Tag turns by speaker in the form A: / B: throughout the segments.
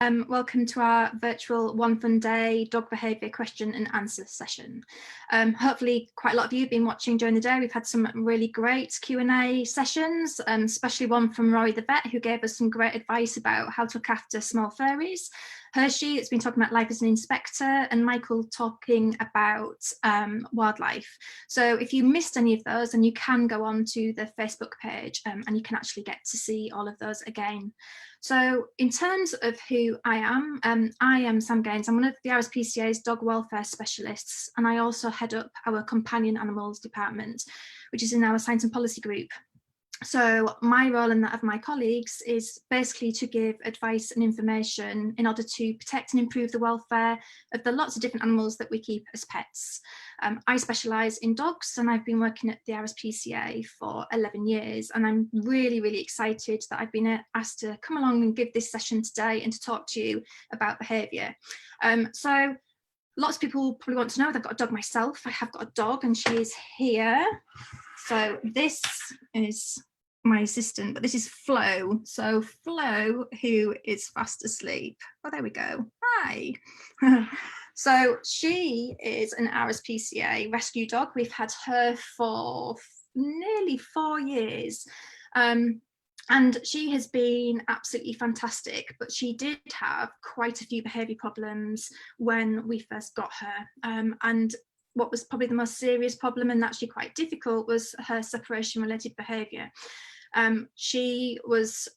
A: Welcome to our virtual One Fun Day dog behaviour question and answer session. Hopefully quite a lot of you have been watching during the day. We've had some really great Q&A sessions, especially one from Rory the vet, who gave us some great advice about how to look after small furries. Hershey, that's been talking about life as an inspector, and Michael talking about wildlife. So if you missed any of those, then you can go on to the Facebook page and you can actually get to see all of those again. So in terms of who I am Sam Gaines. I'm one of the RSPCA's dog welfare specialists, and I also head up our companion animals department, which is in our science and policy group. So my role and that of my colleagues is basically to give advice and information in order to protect and improve the welfare of the lots of different animals that we keep as pets. I specialise in dogs, and I've been working at the RSPCA for 11 years, and I'm really excited that I've been asked to come along and give this session today and to talk to you about behaviour. So lots of people probably want to know that I've got a dog myself. I have got a dog, and she is here. So this is my assistant, but this is Flo. So Flo, who is fast asleep. Oh, there we go. Hi. So she is an RSPCA rescue dog. We've had her for nearly 4 years. And she has been absolutely fantastic, but she did have quite a few behaviour problems when we first got her. And what was probably the most serious problem, and actually quite difficult, was her separation related behaviour. She was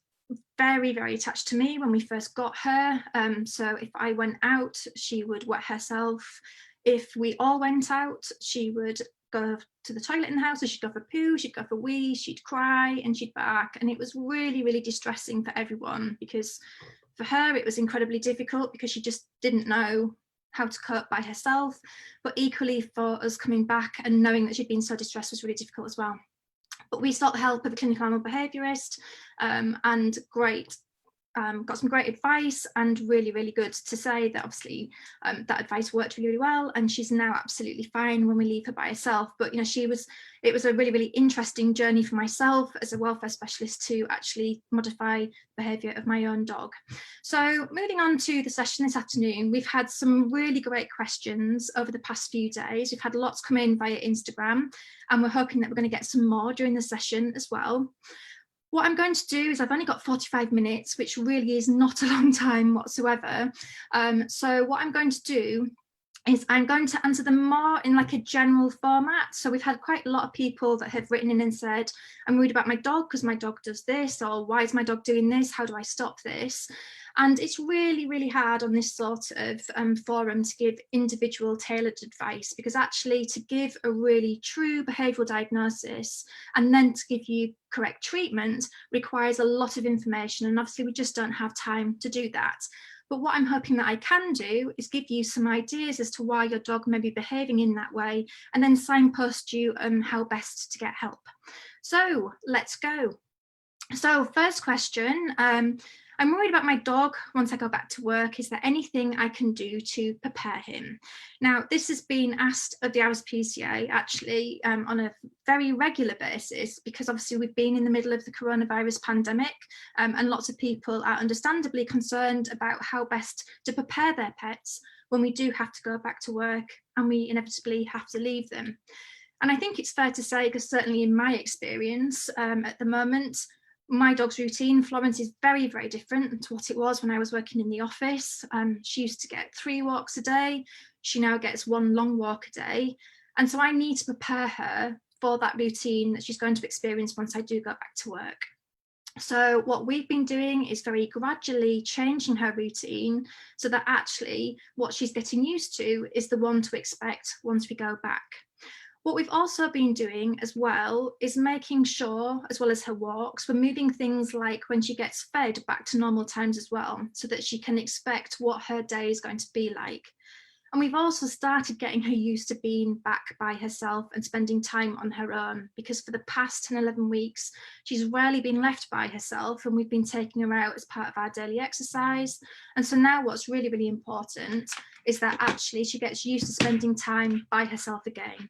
A: very attached to me when we first got her. So if I went out, she would wet herself. If we all went out, she would go to the toilet in the house, so she'd go for poo, she'd go for wee, she'd cry and she'd bark. And it was really distressing for everyone, because for her it was incredibly difficult because she just didn't know how to cope by herself. But equally for us coming back and knowing that she'd been so distressed was really difficult as well. But we sought the help of a clinical animal behaviourist, and got some great advice, and really good to say that obviously that advice worked really well, and she's now absolutely fine when we leave her by herself. But you know, it was a really interesting journey for myself as a welfare specialist to actually modify behaviour of my own dog. So moving on to the session this afternoon, we've had some really great questions over the past few days. We've had lots come in via Instagram, and we're hoping that we're going to get some more during the session as well. What I'm going to do is, I've only got 45 minutes, which really is not a long time whatsoever. So what I'm going to do is I'm going to answer them more in like a general format. So we've had quite a lot of people that have written in and said, I'm worried about my dog because my dog does this, or why is my dog doing this? How do I stop this? And it's really hard on this sort of forum to give individual tailored advice, because actually to give a really true behavioural diagnosis and then to give you correct treatment requires a lot of information, and obviously we just don't have time to do that. But what I'm hoping that I can do is give you some ideas as to why your dog may be behaving in that way, and then signpost you how best to get help. So let's go. So first question, I'm worried about my dog once I go back to work. Is there anything I can do to prepare him? Now, this has been asked of the RSPCA actually on a very regular basis, because obviously we've been in the middle of the coronavirus pandemic, and lots of people are understandably concerned about how best to prepare their pets when we do have to go back to work and we inevitably have to leave them. And I think it's fair to say, because certainly in my experience at the moment, my dog's routine, Florence, is very different to what it was when I was working in the office. She used to get 3 walks a day. She now gets 1 long walk a day. And so I need to prepare her for that routine that she's going to experience once I do go back to work. So what we've been doing is very gradually changing her routine so that actually what she's getting used to is the one to expect once we go back. What we've also been doing as well is making sure, as well as her walks, we're moving things like when she gets fed back to normal times as well, so that she can expect what her day is going to be like. And we've also started getting her used to being back by herself and spending time on her own, because for the past 10, 11 weeks, she's rarely been left by herself, and we've been taking her out as part of our daily exercise. And so now what's really important is that actually she gets used to spending time by herself again.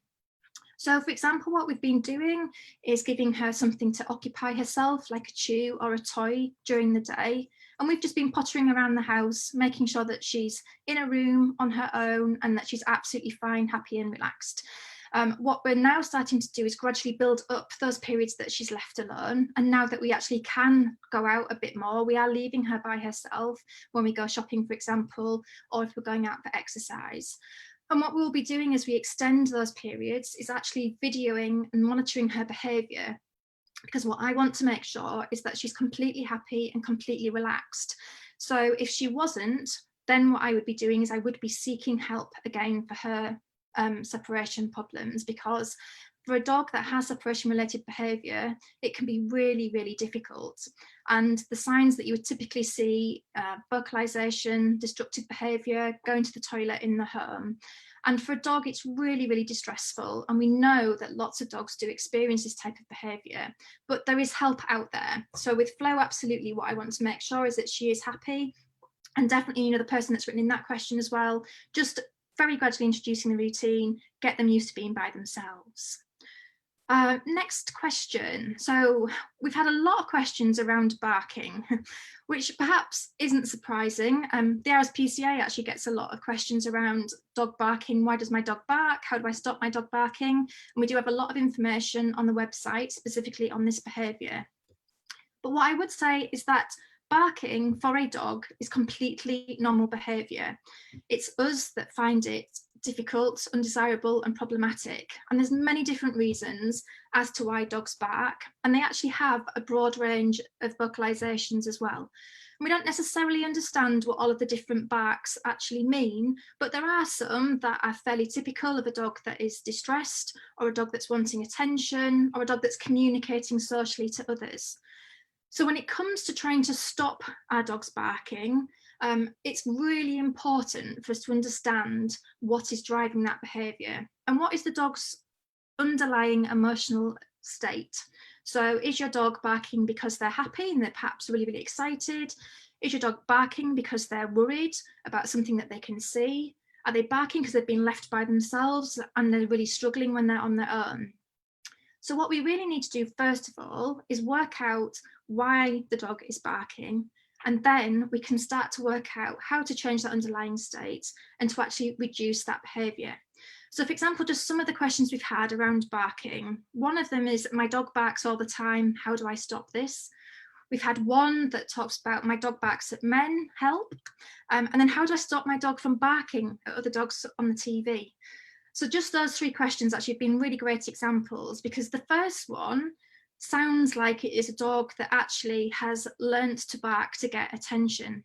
A: So for example, what we've been doing is giving her something to occupy herself, like a chew or a toy during the day. And we've just been pottering around the house, making sure that she's in a room on her own and that she's absolutely fine, happy and relaxed. What we're now starting to do is gradually build up those periods that she's left alone. And now that we actually can go out a bit more, we are leaving her by herself when we go shopping, for example, or if we're going out for exercise. And what we'll be doing as we extend those periods is actually videoing and monitoring her behaviour, because what I want to make sure is that she's completely happy and completely relaxed. So if she wasn't, then what I would be doing is I would be seeking help again for her separation problems, because for a dog that has separation related behaviour, it can be really, really difficult. And the signs that you would typically see, vocalisation, destructive behaviour, going to the toilet in the home. And for a dog, it's really, really distressful. And we know that lots of dogs do experience this type of behaviour, but there is help out there. So with Flo, absolutely what I want to make sure is that she is happy. And definitely, the person that's written in that question as well, just very gradually introducing the routine, get them used to being by themselves. Next question. So we've had a lot of questions around barking, which perhaps isn't surprising. The RSPCA actually gets a lot of questions around dog barking. Why does my dog bark? How do I stop my dog barking? And we do have a lot of information on the website specifically on this behaviour. But what I would say is that barking for a dog is completely normal behaviour. It's us that find it difficult, undesirable and problematic. And there's many different reasons as to why dogs bark. And they actually have a broad range of vocalisations as well. And we don't necessarily understand what all of the different barks actually mean, but there are some that are fairly typical of a dog that is distressed, or a dog that's wanting attention, or a dog that's communicating socially to others. So when it comes to trying to stop our dogs barking, it's really important for us to understand what is driving that behaviour and what is the dog's underlying emotional state. So is your dog barking because they're happy and they're perhaps really, really excited? Is your dog barking because they're worried about something that they can see? Are they barking because they've been left by themselves and they're really struggling when they're on their own? So what we really need to do first of all is work out why the dog is barking, and then we can start to work out how to change that underlying state and to actually reduce that behaviour. So for example, just some of the questions we've had around barking. One of them is, my dog barks all the time, how do I stop this? We've had one that talks about, my dog barks at men, help. And then how do I stop my dog from barking at other dogs on the TV? So just those three questions actually have been really great examples, because the first one sounds like it is a dog that actually has learnt to bark to get attention.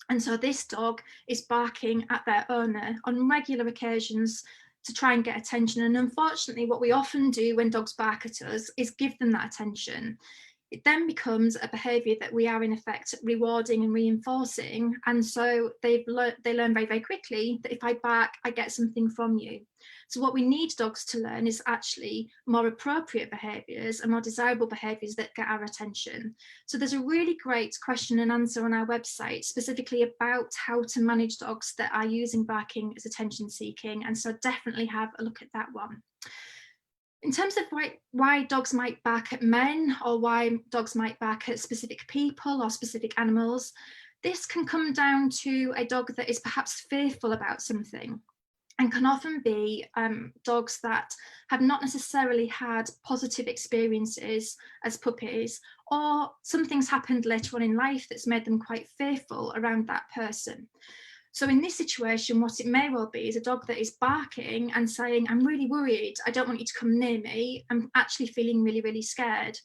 A: And so this dog is barking at their owner on regular occasions to try and get attention. And unfortunately, what we often do when dogs bark at us is give them that attention. It then becomes a behaviour that we are in effect rewarding and reinforcing. And so they learn very, very quickly that if I bark, I get something from you. So what we need dogs to learn is actually more appropriate behaviours and more desirable behaviours that get our attention. So there's a really great question and answer on our website specifically about how to manage dogs that are using barking as attention seeking. And so definitely have a look at that one. In terms of why dogs might bark at men, or why dogs might bark at specific people or specific animals, this can come down to a dog that is perhaps fearful about something, and can often be dogs that have not necessarily had positive experiences as puppies, or something's happened later on in life that's made them quite fearful around that person. So in this situation, what it may well be is a dog that is barking and saying, I'm really worried, I don't want you to come near me, I'm actually feeling really, really scared.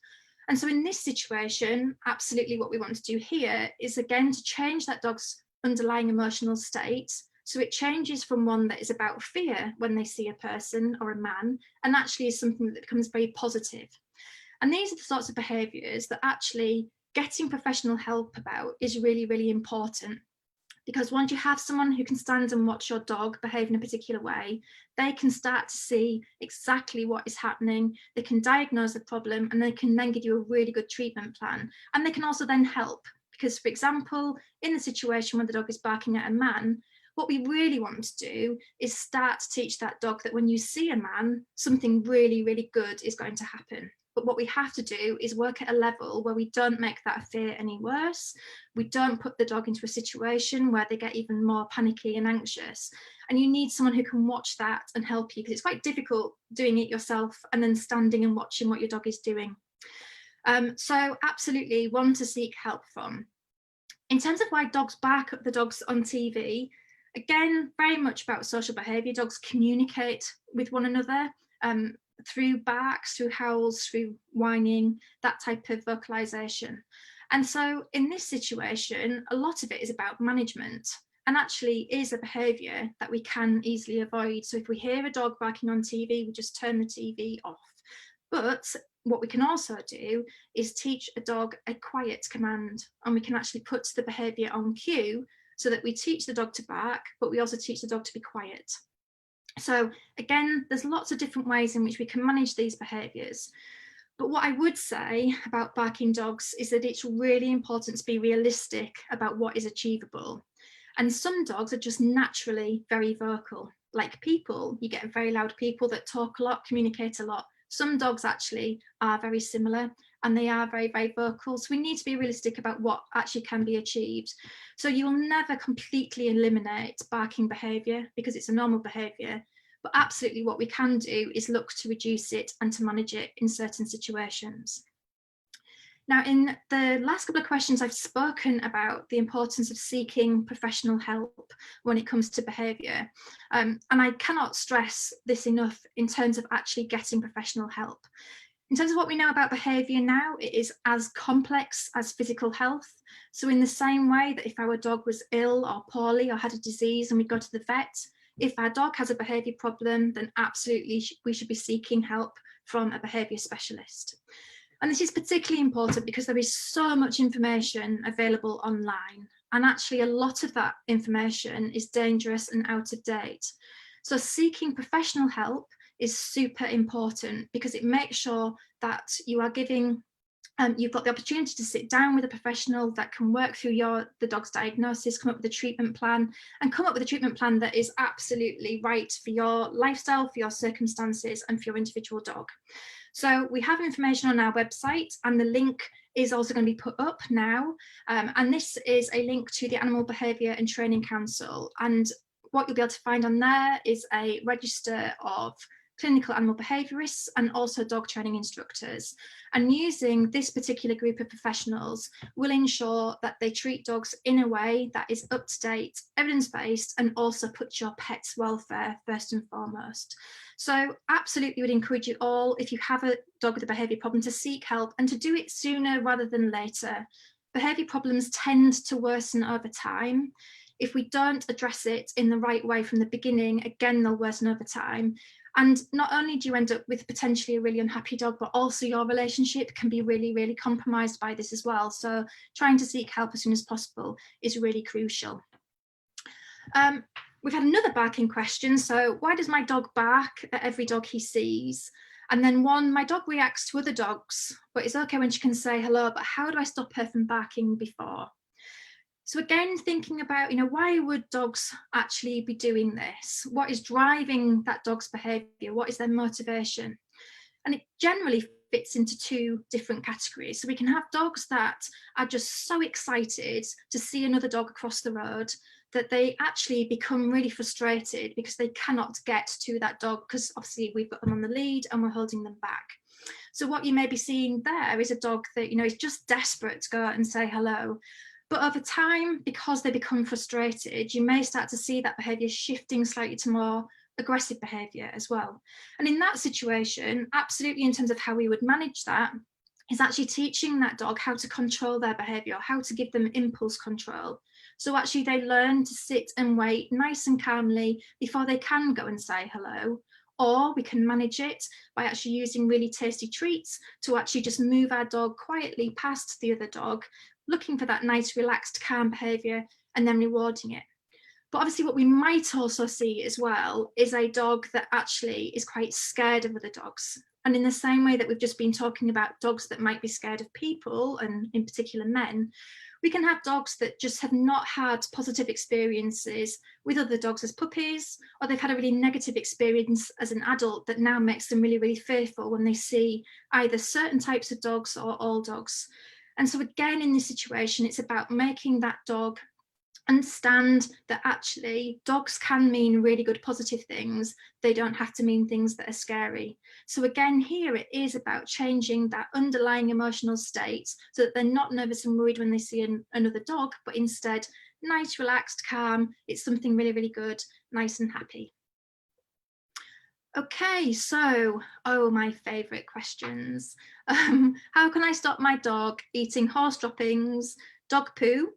A: And so in this situation, absolutely what we want to do here is again to change that dog's underlying emotional state. So it changes from one that is about fear when they see a person or a man, and actually is something that becomes very positive. And these are the sorts of behaviours that actually getting professional help about is really, really important. Because once you have someone who can stand and watch your dog behave in a particular way, they can start to see exactly what is happening, they can diagnose the problem, and they can then give you a really good treatment plan. And they can also then help, because for example, in the situation where the dog is barking at a man, what we really want to do is start to teach that dog that when you see a man, something really, really good is going to happen. But what we have to do is work at a level where we don't make that fear any worse. We don't put the dog into a situation where they get even more panicky and anxious. And you need someone who can watch that and help you, because it's quite difficult doing it yourself and then standing and watching what your dog is doing. So absolutely one to seek help from. In terms of why dogs bark at the dogs on TV, again, very much about social behaviour. Dogs communicate with one another through barks, through howls, through whining, that type of vocalisation. And so in this situation, a lot of it is about management, and actually is a behaviour that we can easily avoid. So if we hear a dog barking on TV, we just turn the TV off. But what we can also do is teach a dog a quiet command, and we can actually put the behaviour on cue so that we teach the dog to bark, but we also teach the dog to be quiet. So again, there's lots of different ways in which we can manage these behaviours. But what I would say about barking dogs is that it's really important to be realistic about what is achievable. And some dogs are just naturally very vocal. Like people, you get very loud people that talk a lot, communicate a lot. Some dogs actually are very similar, and they are very, very vocal. So we need to be realistic about what actually can be achieved. So you'll never completely eliminate barking behaviour because it's a normal behaviour. But absolutely what we can do is look to reduce it and to manage it in certain situations. Now, in the last couple of questions, I've spoken about the importance of seeking professional help when it comes to behaviour. And I cannot stress this enough in terms of actually getting professional help. In terms of what we know about behaviour now, it is as complex as physical health. So in the same way that if our dog was ill or poorly or had a disease and we go to the vet, if our dog has a behaviour problem, then absolutely we should be seeking help from a behaviour specialist. And this is particularly important because there is so much information available online, and actually a lot of that information is dangerous and out of date. So seeking professional help is super important because it makes sure that you are giving you've got the opportunity to sit down with a professional that can work through the dog's diagnosis, come up with a treatment plan, and come up with a treatment plan that is absolutely right for your lifestyle, for your circumstances, and for your individual dog. So we have information on our website, and the link is also going to be put up now. And this is a link to the Animal Behaviour and Training Council. And what you'll be able to find on there is a register of clinical animal behaviourists and also dog training instructors. And using this particular group of professionals will ensure that they treat dogs in a way that is up to date, evidence-based, and also puts your pet's welfare first and foremost. So absolutely would encourage you all, if you have a dog with a behaviour problem, to seek help and to do it sooner rather than later. Behaviour problems tend to worsen over time. If we don't address it in the right way from the beginning, again, they'll worsen over time. And not only do you end up with potentially a really unhappy dog, but also your relationship can be really, really compromised by this as well. So trying to seek help as soon as possible is really crucial. We've had another barking question. So why does my dog bark at every dog he sees? And then one, my dog reacts to other dogs, but it's okay when she can say hello, but how do I stop her from barking before? So again, thinking about, why would dogs actually be doing this? What is driving that dog's behaviour? What is their motivation? And it generally fits into two different categories. So we can have dogs that are just so excited to see another dog across the road that they actually become really frustrated because they cannot get to that dog because obviously we've got them on the lead and we're holding them back. So what you may be seeing there is a dog that, is just desperate to go out and say hello. But over time, because they become frustrated, you may start to see that behaviour shifting slightly to more aggressive behaviour as well. And in that situation, absolutely in terms of how we would manage that, is actually teaching that dog how to control their behaviour, how to give them impulse control. So actually they learn to sit and wait nice and calmly before they can go and say hello. Or we can manage it by actually using really tasty treats to actually just move our dog quietly past the other dog, looking for that nice, relaxed, calm behaviour and then rewarding it. But obviously what we might also see as well is a dog that actually is quite scared of other dogs. And in the same way that we've just been talking about dogs that might be scared of people, and in particular men, we can have dogs that just have not had positive experiences with other dogs as puppies, or they've had a really negative experience as an adult that now makes them really, really fearful when they see either certain types of dogs or all dogs. And so again, in this situation, it's about making that dog understand that actually dogs can mean really good positive things. They don't have to mean things that are scary. So again, here it is about changing that underlying emotional state so that they're not nervous and worried when they see another dog, but instead nice, relaxed, calm. It's something really, really good, nice and happy. Okay, so, my favourite questions. How can I stop my dog eating horse droppings, dog poo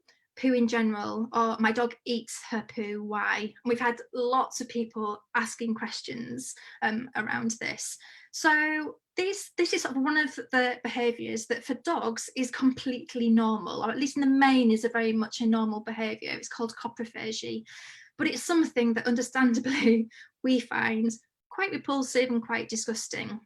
A: in general, or my dog eats her poo, why? We've had lots of people asking questions around this. So this is sort of one of the behaviours that for dogs is completely normal, or at least in the main is a very much a normal behaviour. It's called coprophagy, but it's something that understandably we find quite repulsive and quite disgusting.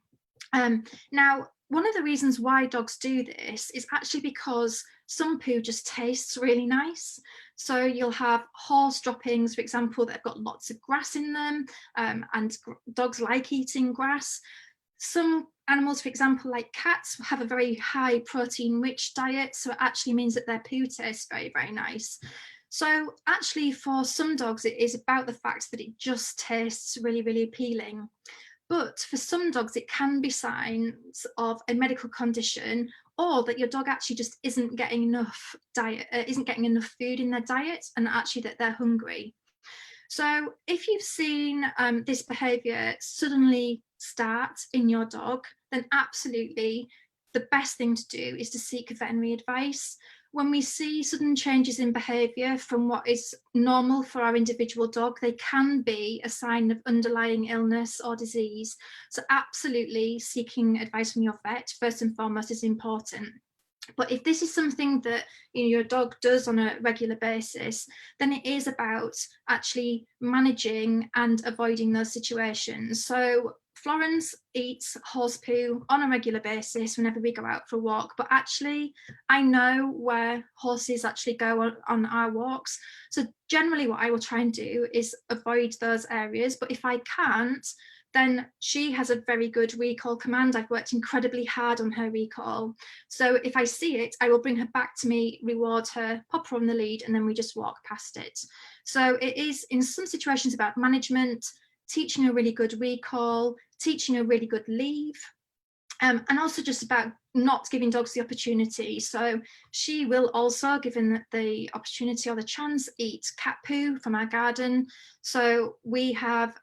A: Now, one of the reasons why dogs do this is actually because some poo just tastes really nice. So you'll have horse droppings, for example, that have got lots of grass in them, and dogs like eating grass. Some animals, for example, like cats, have a very high protein-rich diet, so it actually means that their poo tastes very, very nice. So actually for some dogs, it is about the fact that it just tastes really, really appealing. But for some dogs, it can be signs of a medical condition, or that your dog actually just isn't getting enough food in their diet, and actually that they're hungry. So if you've seen this behaviour suddenly start in your dog, then absolutely the best thing to do is to seek veterinary advice. When we see sudden changes in behaviour from what is normal for our individual dog, they can be a sign of underlying illness or disease. So absolutely seeking advice from your vet first and foremost is important. But if this is something that your dog does on a regular basis, then it is about actually managing and avoiding those situations. So Florence eats horse poo on a regular basis whenever we go out for a walk, but actually I know where horses actually go on our walks. So generally what I will try and do is avoid those areas, but if I can't, then she has a very good recall command. I've worked incredibly hard on her recall. So if I see it, I will bring her back to me, reward her, pop her on the lead, and then we just walk past it. So it is in some situations about management, teaching a really good recall, teaching a really good leave, and also just about not giving dogs the opportunity. So she will also, given the opportunity or the chance, eat cat poo from our garden. So we have,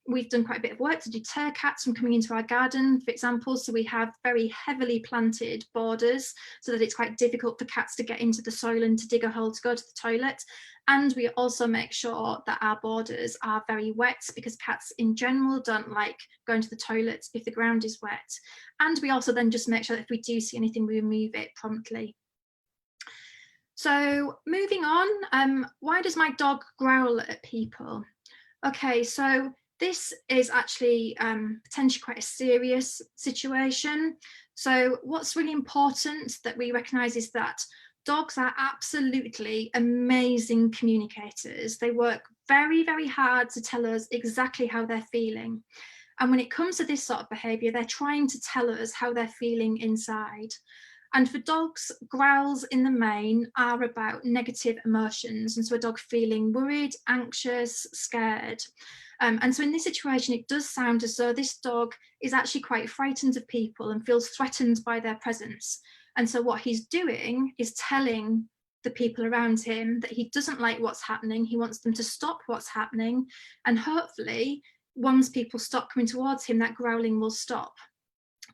A: we've done quite a bit of work to deter cats from coming into our garden, for example. So we have very heavily planted borders so that it's quite difficult for cats to get into the soil and to dig a hole to go to the toilet. And we also make sure that our borders are very wet, because cats in general don't like going to the toilet if the ground is wet. And we also then just make sure that if we do see anything, we remove it promptly. So moving on, why does my dog growl at people? Okay, so this is actually potentially quite a serious situation. So what's really important that we recognise is that dogs are absolutely amazing communicators. They work very, very hard to tell us exactly how they're feeling. And when it comes to this sort of behaviour, they're trying to tell us how they're feeling inside. And for dogs, growls in the main are about negative emotions. And so a dog feeling worried, anxious, scared. And so in this situation, it does sound as though this dog is actually quite frightened of people and feels threatened by their presence. And so what he's doing is telling the people around him that he doesn't like what's happening. He wants them to stop what's happening. And hopefully, once people stop coming towards him, that growling will stop.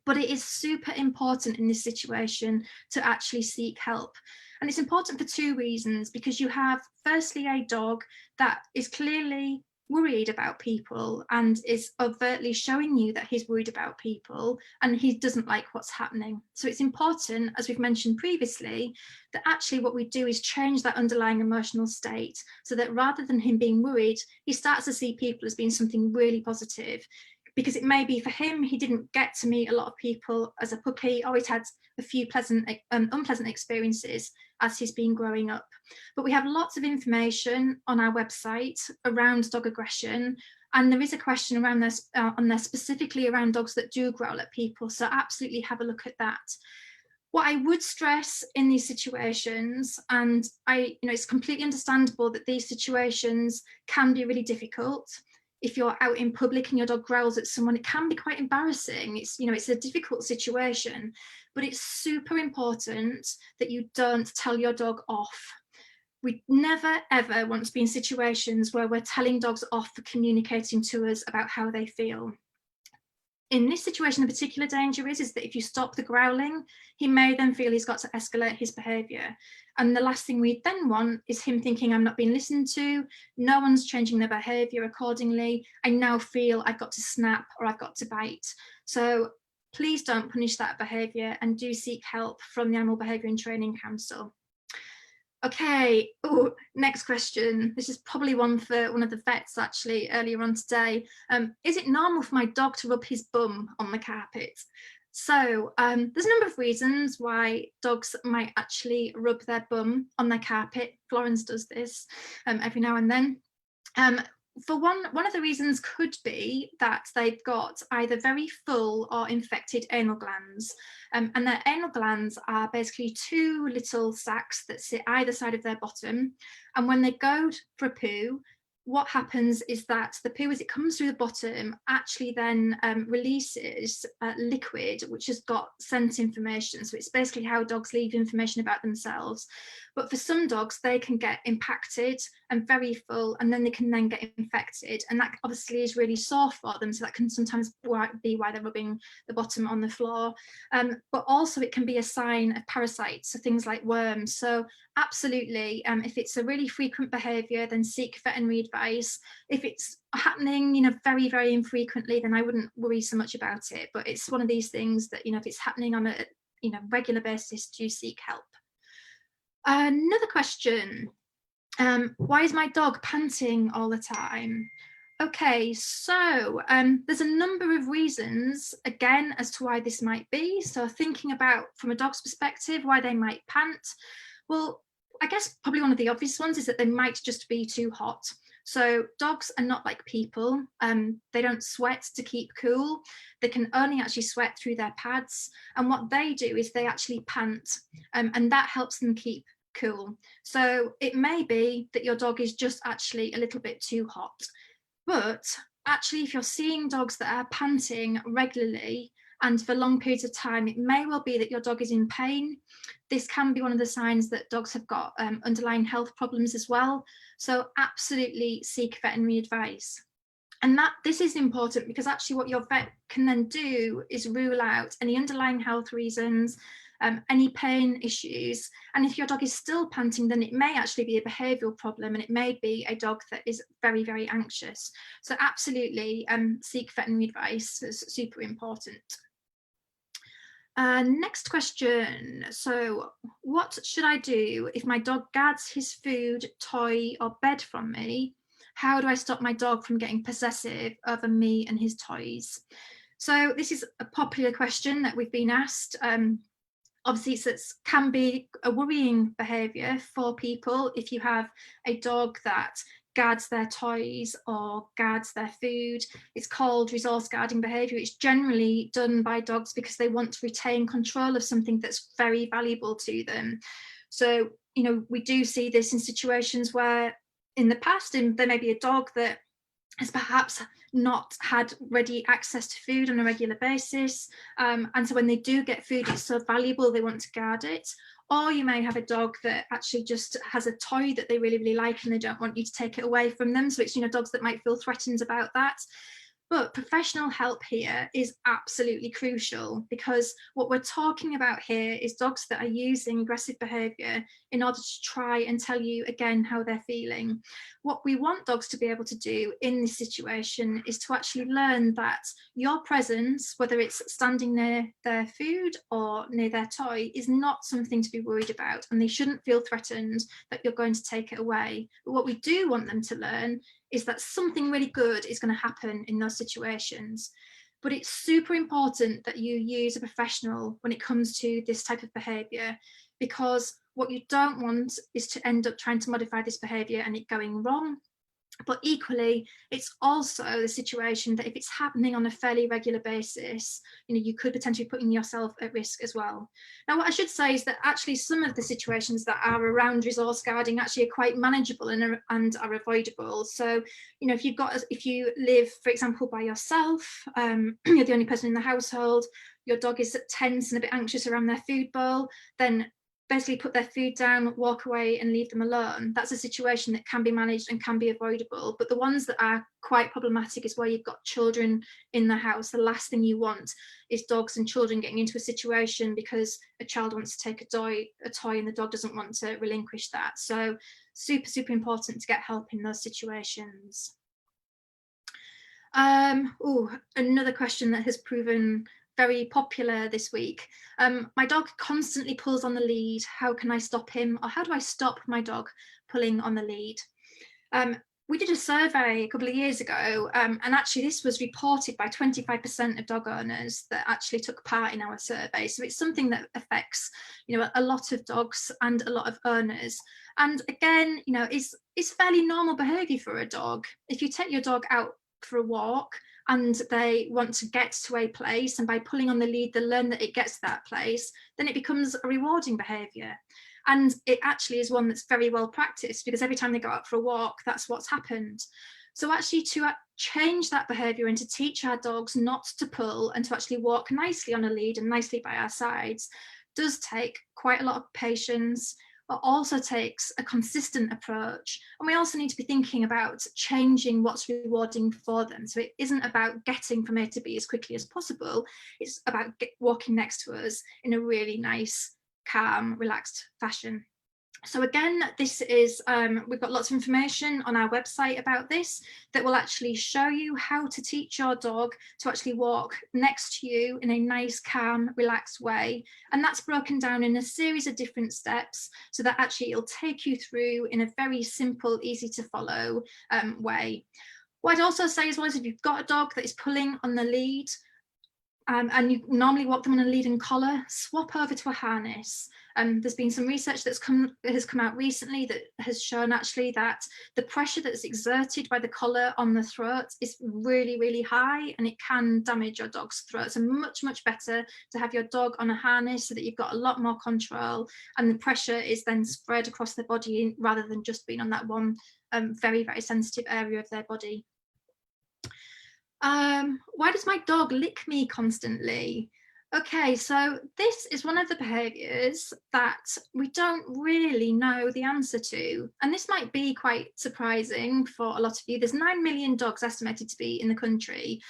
A: But it is super important in this situation to actually seek help. And it's important for two reasons, because you have firstly a dog that is clearly worried about people and is overtly showing you that he's worried about people and he doesn't like what's happening. So it's important, as we've mentioned previously, that actually what we do is change that underlying emotional state so that rather than him being worried, he starts to see people as being something really positive. because it may be for him, he didn't get to meet a lot of people as a puppy, or he's had a few unpleasant experiences as he's been growing up. But we have lots of information on our website around dog aggression, and there is a question around this on there specifically around dogs that do growl at people, so absolutely have a look at that. What I would stress in these situations, and it's completely understandable that these situations can be really difficult. If you're out in public and your dog growls at someone, it can be quite embarrassing. It's a difficult situation, but it's super important that you don't tell your dog off. We never, ever want to be in situations where we're telling dogs off for communicating to us about how they feel. In this situation, the particular danger is that if you stop the growling, he may then feel he's got to escalate his behaviour. And the last thing we then want is him thinking, I'm not being listened to, no one's changing their behaviour accordingly, I now feel I've got to snap or I've got to bite. So please don't punish that behaviour, and do seek help from the Animal Behaviour and Training Council. Okay, next question. This is probably one for one of the vets actually earlier on today. Is it normal for my dog to rub his bum on the carpet? So there's a number of reasons why dogs might actually rub their bum on their carpet. Florence does this every now and then. For one of the reasons could be that they've got either very full or infected anal glands. And their anal glands are basically two little sacs that sit either side of their bottom. And when they go for a poo, what happens is that the poo, as it comes through the bottom, actually then releases liquid, which has got scent information. So it's basically how dogs leave information about themselves. But for some dogs, they can get impacted and very full, and then they can then get infected. And that obviously is really sore for them. So that can sometimes be why they're rubbing the bottom on the floor. But also it can be a sign of parasites, so things like worms. So absolutely, if it's a really frequent behaviour, then seek veterinary advice. If it's happening, very, very infrequently, then I wouldn't worry so much about it. But it's one of these things that, if it's happening on a regular basis, do seek help. Another question. Why is my dog panting all the time? Okay, so there's a number of reasons, again, as to why this might be. So thinking about, from a dog's perspective, why they might pant. Well, I guess probably one of the obvious ones is that they might just be too hot. So dogs are not like people. They don't sweat to keep cool. They can only actually sweat through their pads. And what they do is they actually pant, and that helps them keep cool. So it may be that your dog is just actually a little bit too hot. But actually, if you're seeing dogs that are panting regularly and for long periods of time, it may well be that your dog is in pain. This can be one of the signs that dogs have got underlying health problems as well. So absolutely seek veterinary advice. And this is important because actually what your vet can then do is rule out any underlying health reasons, any pain issues. And if your dog is still panting, then it may actually be a behavioural problem, and it may be a dog that is very, very anxious. So absolutely seek veterinary advice. It's super important. Next question. So what should I do if my dog guards his food, toy or bed from me? How do I stop my dog from getting possessive over me and his toys? So this is a popular question that we've been asked. Obviously, it can be a worrying behaviour for people if you have a dog that guards their toys or guards their food. It's called resource guarding behaviour. It's generally done by dogs because they want to retain control of something that's very valuable to them. So, we do see this in situations where in the past, there may be a dog that has perhaps not had ready access to food on a regular basis. And so when they do get food, it's so valuable, they want to guard it. Or you may have a dog that actually just has a toy that they really, really like and they don't want you to take it away from them. So it's, dogs that might feel threatened about that. But professional help here is absolutely crucial, because what we're talking about here is dogs that are using aggressive behaviour in order to try and tell you again how they're feeling. What we want dogs to be able to do in this situation is to actually learn that your presence, whether it's standing near their food or near their toy, is not something to be worried about, and they shouldn't feel threatened that you're going to take it away. But what we do want them to learn is that something really good is going to happen in those situations. But it's super important that you use a professional when it comes to this type of behaviour, because what you don't want is to end up trying to modify this behaviour and it going wrong. But equally, it's also the situation that if it's happening on a fairly regular basis, you could potentially be putting yourself at risk as well. Now, what I should say is that actually some of the situations that are around resource guarding actually are quite manageable and are avoidable. So, if you live, for example, by yourself, you're the only person in the household, your dog is tense and a bit anxious around their food bowl, then basically put their food down, walk away and leave them alone. That's a situation that can be managed and can be avoidable. But the ones that are quite problematic is where you've got children in the house. The last thing you want is dogs and children getting into a situation because a child wants to take a toy and the dog doesn't want to relinquish that. So super, super important to get help in those situations. Another question that has proven very popular this week. My dog constantly pulls on the lead. How can I stop him? Or how do I stop my dog pulling on the lead? We did a survey a couple of years ago, and actually this was reported by 25% of dog owners that actually took part in our survey. So it's something that affects, a lot of dogs and a lot of owners. And again, it's fairly normal behaviour for a dog. If you take your dog out for a walk and they want to get to a place, and by pulling on the lead they learn that it gets to that place, then it becomes a rewarding behaviour. And it actually is one that's very well practiced, because every time they go out for a walk, that's what's happened. So actually to change that behaviour and to teach our dogs not to pull and to actually walk nicely on a lead and nicely by our sides does take quite a lot of patience. It also takes a consistent approach. And we also need to be thinking about changing what's rewarding for them. So it isn't about getting from A to B as quickly as possible. It's about walking next to us in a really nice, calm, relaxed fashion. So again, this is, we've got lots of information on our website about this that will actually show you how to teach your dog to actually walk next to you in a nice, calm, relaxed way. And that's broken down in a series of different steps so that actually it'll take you through in a very simple, easy to follow way. What I'd also say as well is if you've got a dog that is pulling on the lead, and you normally walk them on a lead and collar, swap over to a harness. There's been some research that has come out recently that has shown actually that the pressure that's exerted by the collar on the throat is really, really high, and it can damage your dog's throat. So much, much better to have your dog on a harness so that you've got a lot more control, and the pressure is then spread across the body rather than just being on that one very, very sensitive area of their body. Why does my dog lick me constantly? Okay, so this is one of the behaviours that we don't really know the answer to. And this might be quite surprising for a lot of you. There's 9 million dogs estimated to be in the country.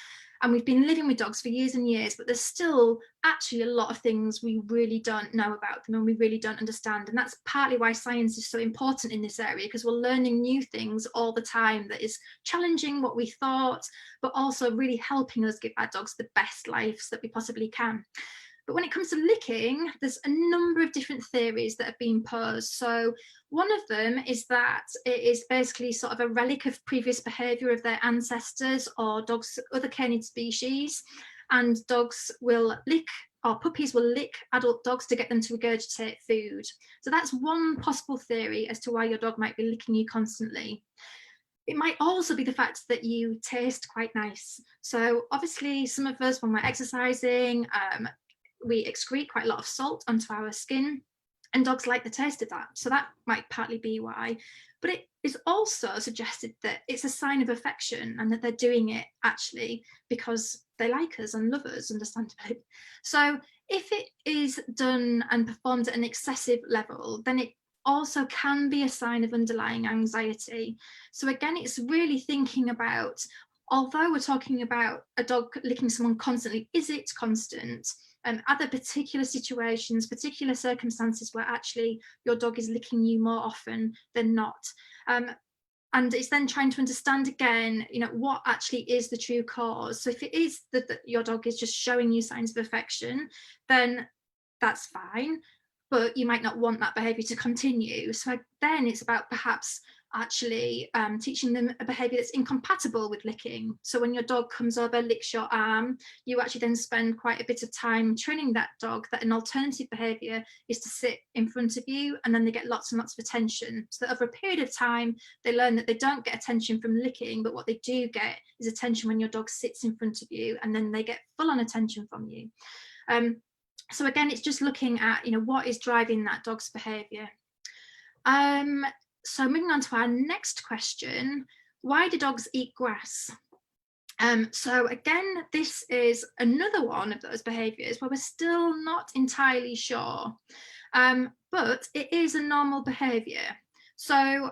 A: And we've been living with dogs for years and years, but there's still actually a lot of things we really don't know about them and we really don't understand. And that's partly why science is so important in this area, because we're learning new things all the time that is challenging what we thought, but also really helping us give our dogs the best lives that we possibly can. But when it comes to licking, there's a number of different theories that have been posed. So one of them is that it is basically sort of a relic of previous behaviour of their ancestors or dogs, other canine species, and dogs will lick, or puppies will lick adult dogs to get them to regurgitate food. So that's one possible theory as to why your dog might be licking you constantly. It might also be the fact that you taste quite nice. So obviously some of us, when we're exercising, we excrete quite a lot of salt onto our skin, and dogs like the taste of that. So that might partly be why. But it is also suggested that it's a sign of affection and that they're doing it actually because they like us and love us, understandably. So if it is done and performed at an excessive level, then it also can be a sign of underlying anxiety. So again, it's really thinking about, although we're talking about a dog licking someone constantly, is it constant? Are there particular situations, particular circumstances where actually your dog is licking you more often than not? And it's then trying to understand again, what actually is the true cause. So if it is that your dog is just showing you signs of affection, then that's fine, but you might not want that behaviour to continue. So then it's about perhaps actually teaching them a behaviour that's incompatible with licking. So when your dog comes over, licks your arm, you actually then spend quite a bit of time training that dog that an alternative behaviour is to sit in front of you, and then they get lots and lots of attention. So that over a period of time, they learn that they don't get attention from licking, but what they do get is attention when your dog sits in front of you, and then they get full-on attention from you. So again, it's just looking at, what is driving that dog's behaviour. So moving on to our next question, why do dogs eat grass? So again, this is another one of those behaviours where we're still not entirely sure, but it is a normal behaviour. So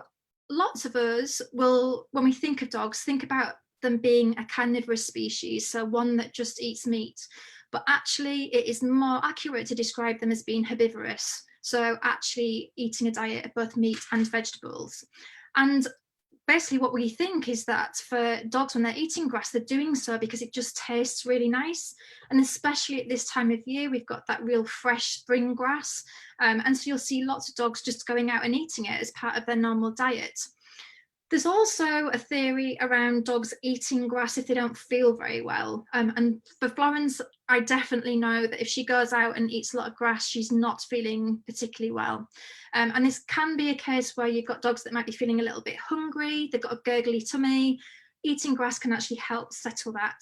A: lots of us will, when we think of dogs, think about them being a carnivorous species, so one that just eats meat. But actually, it is more accurate to describe them as being herbivorous. So actually eating a diet of both meat and vegetables. And basically what we think is that for dogs, when they're eating grass, they're doing so because it just tastes really nice. And especially at this time of year, we've got that real fresh spring grass. And so you'll see lots of dogs just going out and eating it as part of their normal diet. There's also a theory around dogs eating grass if they don't feel very well. And for Florence, I definitely know that if she goes out and eats a lot of grass, she's not feeling particularly well. And this can be a case where you've got dogs that might be feeling a little bit hungry, they've got a gurgly tummy. Eating grass can actually help settle that.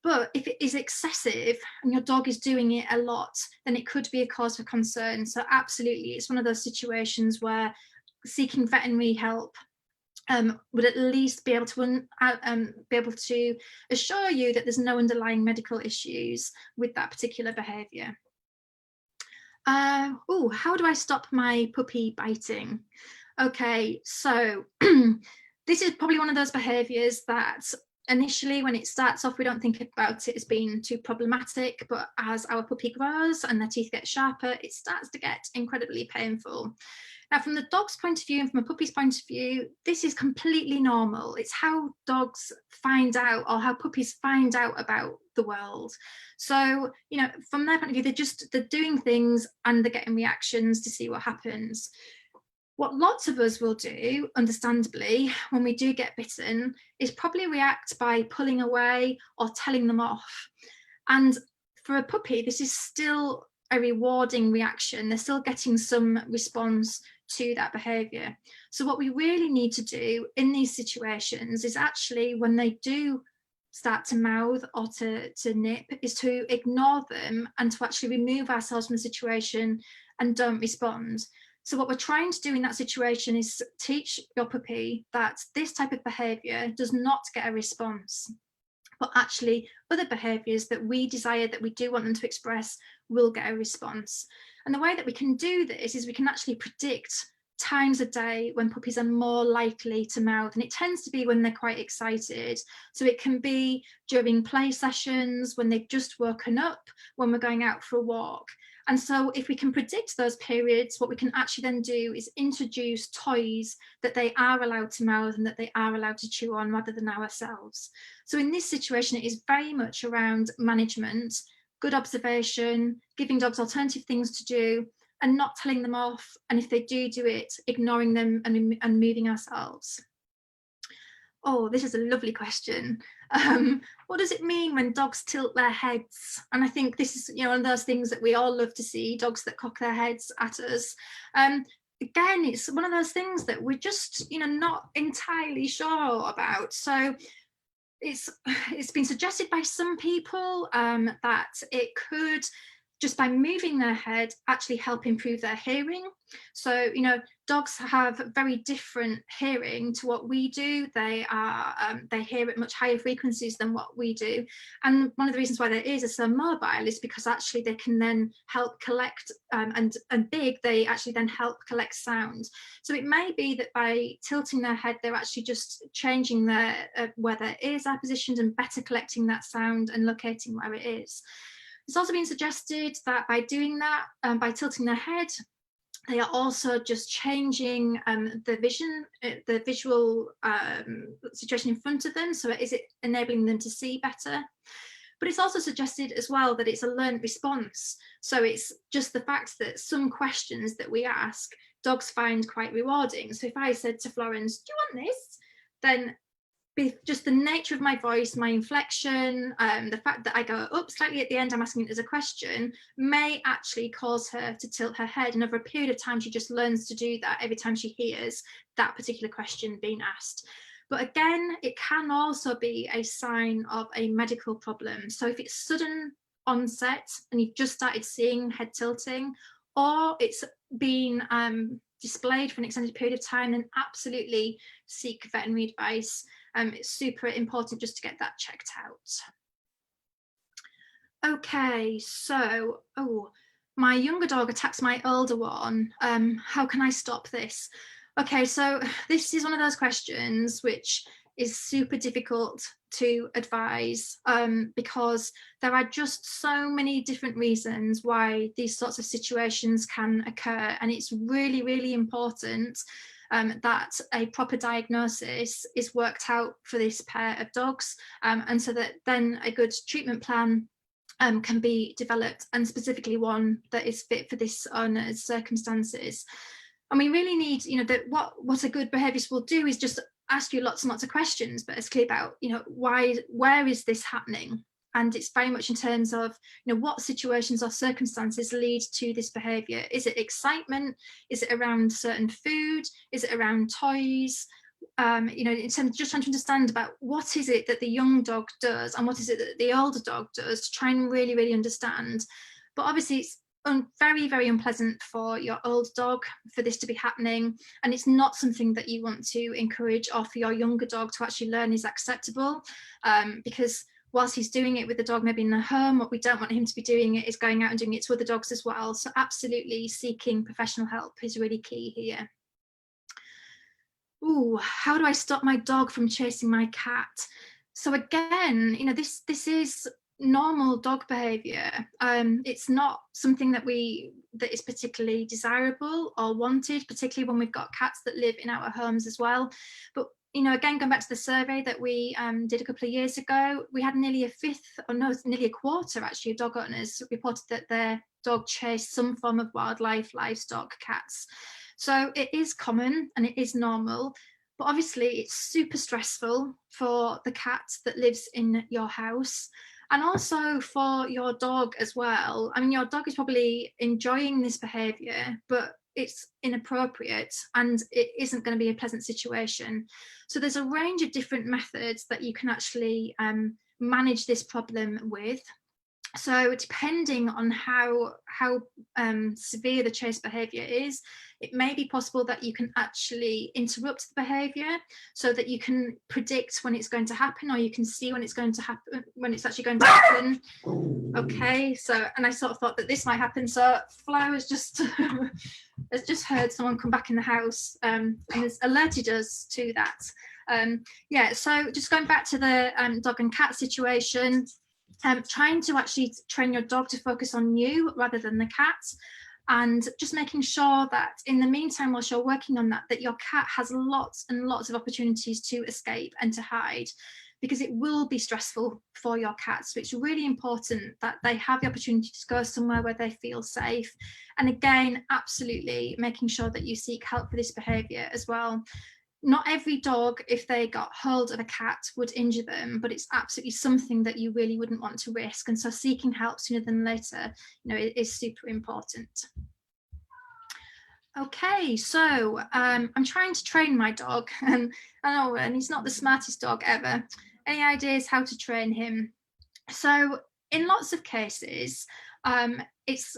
A: But if it is excessive and your dog is doing it a lot, then it could be a cause for concern. So absolutely, it's one of those situations where seeking veterinary help would at least be able to assure you that there's no underlying medical issues with that particular behaviour. How do I stop my puppy biting? Okay, so this is probably one of those behaviours that initially, when it starts off, we don't think about it as being too problematic, but as our puppy grows and their teeth get sharper, it starts to get incredibly painful. Now, from the dog's point of view and from a puppy's point of view, this is completely normal. It's how dogs find out, or how puppies find out about the world. So, from their point of view, they're doing things and they're getting reactions to see what happens. What lots of us will do, understandably, when we do get bitten, is probably react by pulling away or telling them off. And for a puppy, this is still a rewarding reaction. They're still getting some response to that behaviour. So what we really need to do in these situations is actually, when they do start to mouth or to nip, is to ignore them and to actually remove ourselves from the situation and don't respond. So what we're trying to do in that situation is teach your puppy that this type of behaviour does not get a response, but actually other behaviours that we desire, that we do want them to express, will get a response. And the way that we can do this is we can actually predict times a day when puppies are more likely to mouth, and it tends to be when they're quite excited. So it can be during play sessions, when they've just woken up, when we're going out for a walk. And so if we can predict those periods, what we can actually then do is introduce toys that they are allowed to mouth and that they are allowed to chew on, rather than ourselves. So in this situation, it is very much around management, good observation, giving dogs alternative things to do, and not telling them off. And if they do it, ignoring them and moving ourselves. Oh, this is a lovely question. What does it mean when dogs tilt their heads? And I think this is, one of those things that we all love to see, dogs that cock their heads at us. Again, it's one of those things that we're just, not entirely sure about. So it's been suggested by some people that it could, just by moving their head, actually help improve their hearing. So, dogs have very different hearing to what we do. They hear at much higher frequencies than what we do. And one of the reasons why their ears are so mobile is because actually they can then help collect, they actually then help collect sound. So it may be that by tilting their head, they're actually just changing where their ears are positioned and better collecting that sound and locating where it is. It's also been suggested that by doing that, by tilting their head, they are also just changing the visual situation in front of them. So is it enabling them to see better? But it's also suggested as well that it's a learned response. So it's just the fact that some questions that we ask dogs find quite rewarding. So if I said to Florence, do you want this? Then just the nature of my voice, my inflection, the fact that I go up slightly at the end, I'm asking it as a question, may actually cause her to tilt her head. And over a period of time, she just learns to do that every time she hears that particular question being asked. But again, it can also be a sign of a medical problem. So if it's sudden onset and you've just started seeing head tilting, or it's been displayed for an extended period of time, then absolutely seek veterinary advice. It's super important just to get that checked out. Okay, so, my younger dog attacks my older one. How can I stop this? Okay, so this is one of those questions which is super difficult to advise because there are just so many different reasons why these sorts of situations can occur, and it's really, really important that a proper diagnosis is worked out for this pair of dogs, and so that then a good treatment plan can be developed, and specifically one that is fit for this owner's circumstances. And we really need, that what a good behaviourist will do is just ask you lots and lots of questions, but it's clear about, where is this happening? And it's very much in terms of, what situations or circumstances lead to this behaviour. Is it excitement? Is it around certain food? Is it around toys? In terms of just trying to understand about what is it that the young dog does and what is it that the older dog does, to try and really, really understand. But obviously it's very, very unpleasant for your old dog for this to be happening, and it's not something that you want to encourage or for your younger dog to actually learn is acceptable, because whilst he's doing it with the dog maybe in the home, what we don't want him to be doing it is going out and doing it to other dogs as well. So absolutely seeking professional help is really key here. Ooh, how do I stop my dog from chasing my cat? So again, this is normal dog behavior. It's not something that is particularly desirable or wanted, particularly when we've got cats that live in our homes as well. But again, going back to the survey that we did a couple of years ago, we had nearly a quarter actually of dog owners reported that their dog chased some form of wildlife, livestock, cats. So it is common and it is normal, but obviously it's super stressful for the cat that lives in your house, and also for your dog as well. I mean, your dog is probably enjoying this behaviour, but it's inappropriate and it isn't going to be a pleasant situation. So there's a range of different methods that you can actually manage this problem with. So depending on how severe the chase behaviour is, it may be possible that you can actually interrupt the behaviour so that you can predict when it's going to happen, or you can see when it's going to happen, when it's actually going to happen. Okay, so, and I sort of thought that this might happen. So Flo has just heard someone come back in the house and has alerted us to that. Yeah, so just going back to the dog and cat situation, trying to actually train your dog to focus on you rather than the cat, and just making sure that in the meantime, whilst you're working on that your cat has lots and lots of opportunities to escape and to hide, because it will be stressful for your cats. So it's really important that they have the opportunity to go somewhere where they feel safe. And again, absolutely making sure that you seek help for this behaviour as well. Not every dog, if they got hold of a cat, would injure them, but it's absolutely something that you really wouldn't want to risk. And so seeking help sooner than later, is super important. Okay, so I'm trying to train my dog, and he's not the smartest dog ever. Any ideas how to train him? So in lots of cases, it's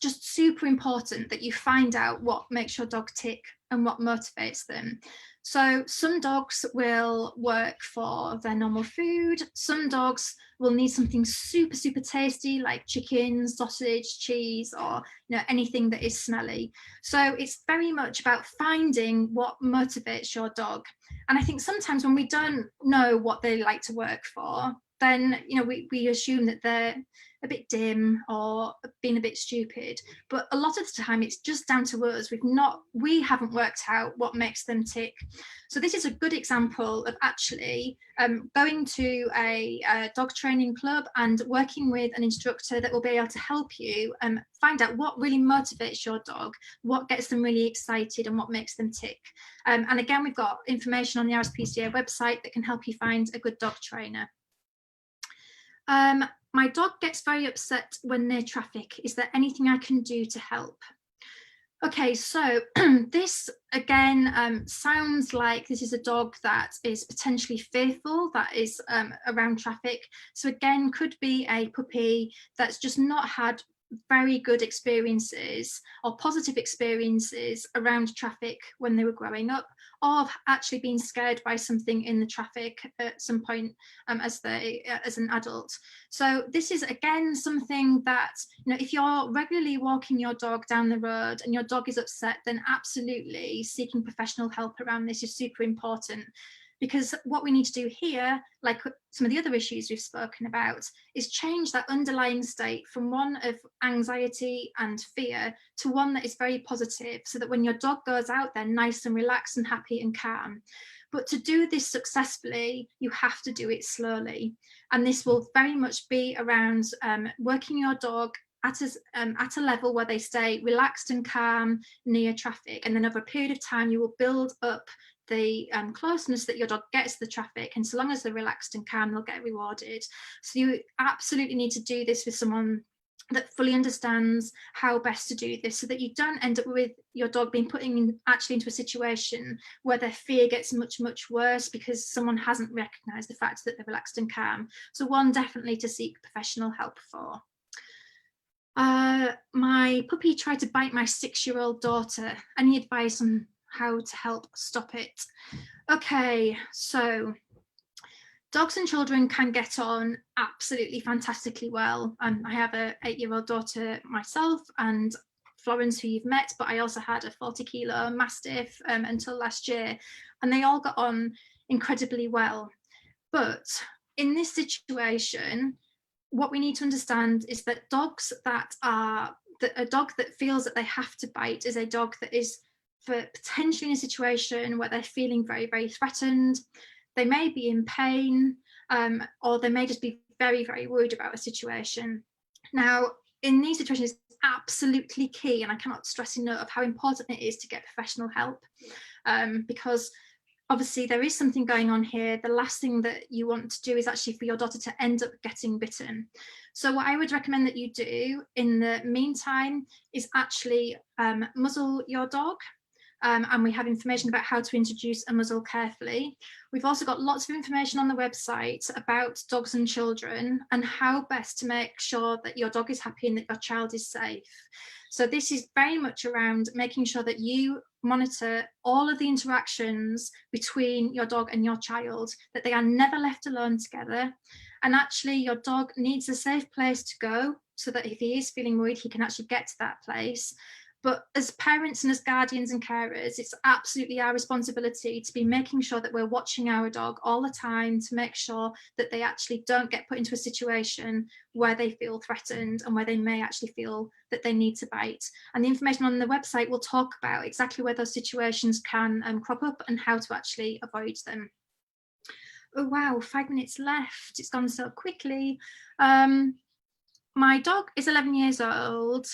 A: just super important that you find out what makes your dog tick and what motivates them. So some dogs will work for their normal food. Some dogs will need something super, super tasty like chicken, sausage, cheese, or anything that is smelly. So it's very much about finding what motivates your dog. And I think sometimes when we don't know what they like to work for, then we assume that they're a bit dim or being a bit stupid. But a lot of the time it's just down to us. We haven't worked out what makes them tick. So this is a good example of actually going to a dog training club and working with an instructor that will be able to help you find out what really motivates your dog, what gets them really excited, and what makes them tick. And again, we've got information on the RSPCA website that can help you find a good dog trainer. My dog gets very upset when near traffic. Is there anything I can do to help? Okay, so this again sounds like this is a dog that is potentially fearful, that is around traffic. So again, could be a puppy that's just not had very good experiences or positive experiences around traffic when they were growing up, or actually being scared by something in the traffic at some point as an adult. So this is again something that, if you're regularly walking your dog down the road and your dog is upset, then absolutely seeking professional help around this is super important. Because what we need to do here, like some of the other issues we've spoken about, is change that underlying state from one of anxiety and fear to one that is very positive, so that when your dog goes out there nice and relaxed and happy and calm. But to do this successfully, you have to do it slowly. And this will very much be around working your dog at a level where they stay relaxed and calm near traffic. And then over a period of time, you will build up the closeness that your dog gets to the traffic, and so long as they're relaxed and calm, they'll get rewarded. So you absolutely need to do this with someone that fully understands how best to do this, so that you don't end up with your dog being put actually into a situation where their fear gets much, much worse because someone hasn't recognised the fact that they're relaxed and calm. So one definitely to seek professional help for. My puppy tried to bite my 6-year-old daughter. Any advice on how to help stop it? Okay, so dogs and children can get on absolutely fantastically well. I have a 8-year-old daughter myself, and Florence, who you've met, but I also had a 40-kilo Mastiff until last year, and they all got on incredibly well. But in this situation, what we need to understand is that a dog that feels that they have to bite is a dog that is potentially in a situation where they're feeling very, very threatened. They may be in pain, or they may just be very, very worried about a situation. Now, in these situations, it's absolutely key, and I cannot stress enough of how important it is to get professional help, because obviously there is something going on here. The last thing that you want to do is actually for your daughter to end up getting bitten. So what I would recommend that you do in the meantime is actually muzzle your dog. And we have information about how to introduce a muzzle carefully. We've also got lots of information on the website about dogs and children and how best to make sure that your dog is happy and that your child is safe. So this is very much around making sure that you monitor all of the interactions between your dog and your child, that they are never left alone together. And actually your dog needs a safe place to go so that if he is feeling worried, he can actually get to that place. But as parents and as guardians and carers, it's absolutely our responsibility to be making sure that we're watching our dog all the time to make sure that they actually don't get put into a situation where they feel threatened and where they may actually feel that they need to bite. And the information on the website will talk about exactly where those situations can crop up and how to actually avoid them. Oh, wow, 5 minutes left. It's gone so quickly. My dog is 11 years old.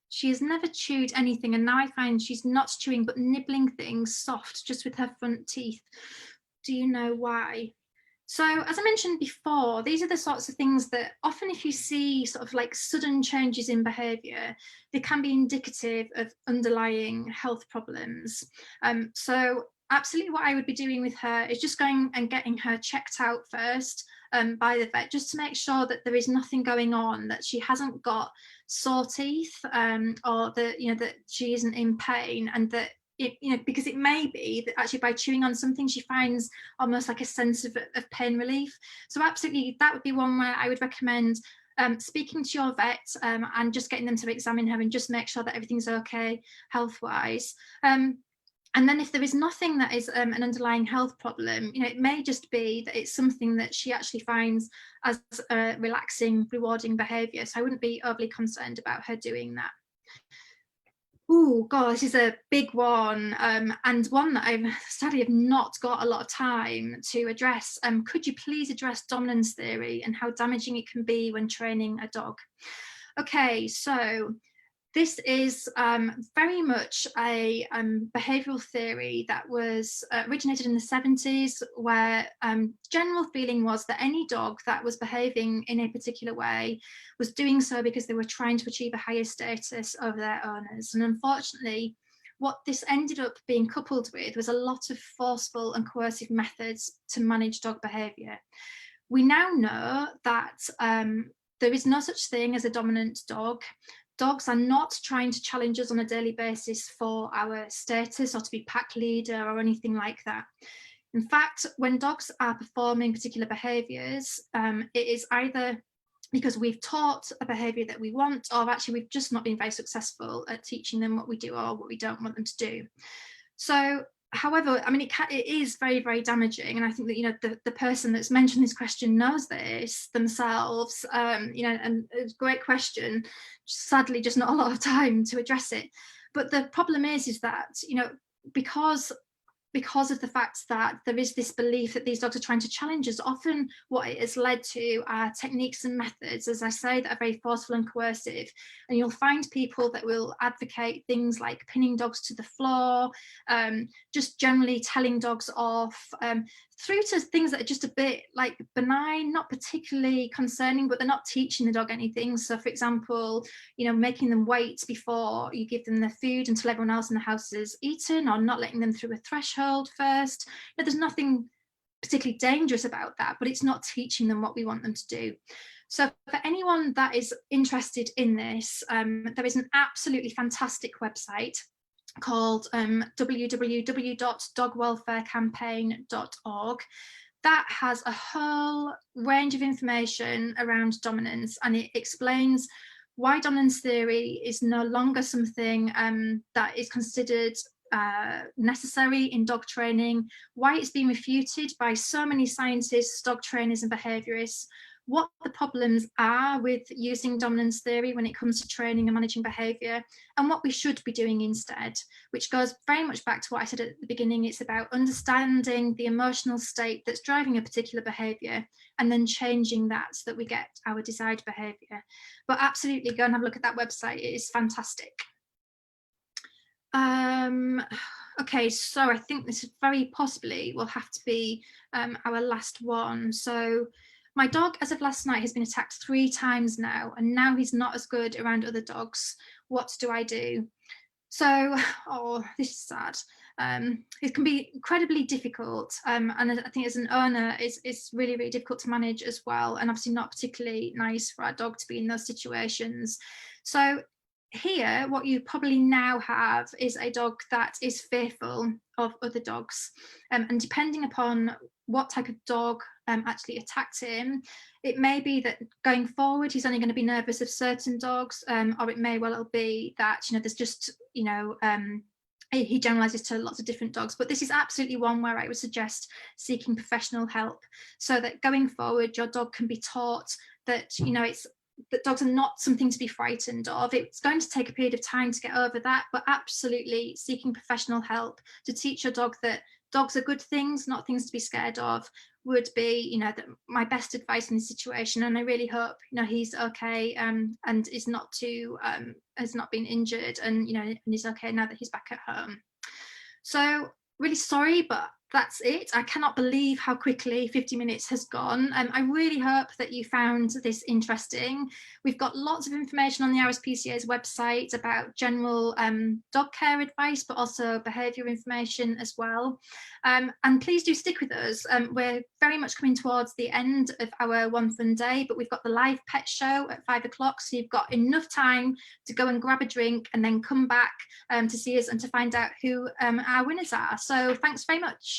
A: She has never chewed anything, and now I find she's not chewing but nibbling things soft just with her front teeth. Do you know why? So as I mentioned before, these are the sorts of things that often if you see sort of like sudden changes in behaviour, they can be indicative of underlying health problems. So absolutely what I would be doing with her is just going and getting her checked out first by the vet, just to make sure that there is nothing going on, that she hasn't got sore teeth, or that she isn't in pain, and that because it may be that actually by chewing on something she finds almost like a sense of pain relief. So absolutely that would be one where I would recommend speaking to your vet and just getting them to examine her and just make sure that everything's okay health wise. And then if there is nothing that is an underlying health problem, it may just be that it's something that she actually finds as a relaxing, rewarding behaviour. So I wouldn't be overly concerned about her doing that. Oh God, this is a big one, and one that I've sadly have not got a lot of time to address. Could you please address dominance theory and how damaging it can be when training a dog? Okay, so this is very much a behavioural theory that was originated in the 70s, where general feeling was that any dog that was behaving in a particular way was doing so because they were trying to achieve a higher status over their owners. And unfortunately, what this ended up being coupled with was a lot of forceful and coercive methods to manage dog behaviour. We now know that there is no such thing as a dominant dog. Dogs are not trying to challenge us on a daily basis for our status or to be pack leader or anything like that. In fact, when dogs are performing particular behaviours, it is either because we've taught a behaviour that we want, or actually we've just not been very successful at teaching them what we do or what we don't want them to do. So, however, I mean, it is very, very damaging, and I think that the person that's mentioned this question knows this themselves. And it's a great question. Sadly, just not a lot of time to address it. But the problem is that because of the fact that there is this belief that these dogs are trying to challenge us, often what it has led to are techniques and methods, as I say, that are very forceful and coercive. And you'll find people that will advocate things like pinning dogs to the floor, just generally telling dogs off, through to things that are just a bit like benign, not particularly concerning, but they're not teaching the dog anything. So for example, making them wait before you give them their food until everyone else in the house is eaten, or not letting them through a threshold first. There's nothing particularly dangerous about that, but it's not teaching them what we want them to do. So for anyone that is interested in this, there is an absolutely fantastic website called www.dogwelfarecampaign.org that has a whole range of information around dominance, and it explains why dominance theory is no longer something that is considered necessary in dog training, why it's been refuted by so many scientists, dog trainers and behaviourists, what the problems are with using dominance theory when it comes to training and managing behaviour, and what we should be doing instead, which goes very much back to what I said at the beginning. It's about understanding the emotional state that's driving a particular behaviour and then changing that so that we get our desired behaviour. But absolutely go and have a look at that website. It is fantastic. Okay, so I think this very possibly will have to be our last one. So my dog, as of last night, has been attacked 3 times now, and now he's not as good around other dogs. What do I do? So, this is sad. It can be incredibly difficult, and I think as an owner, it's really, really difficult to manage as well, and obviously not particularly nice for our dog to be in those situations. So here, what you probably now have is a dog that is fearful of other dogs, and depending upon what type of dog actually attacked him, it may be that going forward he's only going to be nervous of certain dogs, or it may well be that there's just he generalizes to lots of different dogs. But this is absolutely one where I would suggest seeking professional help, so that going forward your dog can be taught that that dogs are not something to be frightened of. It's going to take a period of time to get over that, but absolutely seeking professional help to teach your dog that dogs are good things, not things to be scared of, would be, my best advice in this situation. And I really hope, he's okay, and is not has not been injured, and and is okay now that he's back at home. So really sorry, but that's it. I cannot believe how quickly 50 minutes has gone. I really hope that you found this interesting. We've got lots of information on the RSPCA's website about general dog care advice, but also behaviour information as well. And please do stick with us. We're very much coming towards the end of our One Fun Day, but we've got the live pet show at 5 o'clock. So you've got enough time to go and grab a drink and then come back to see us and to find out who our winners are. So thanks very much.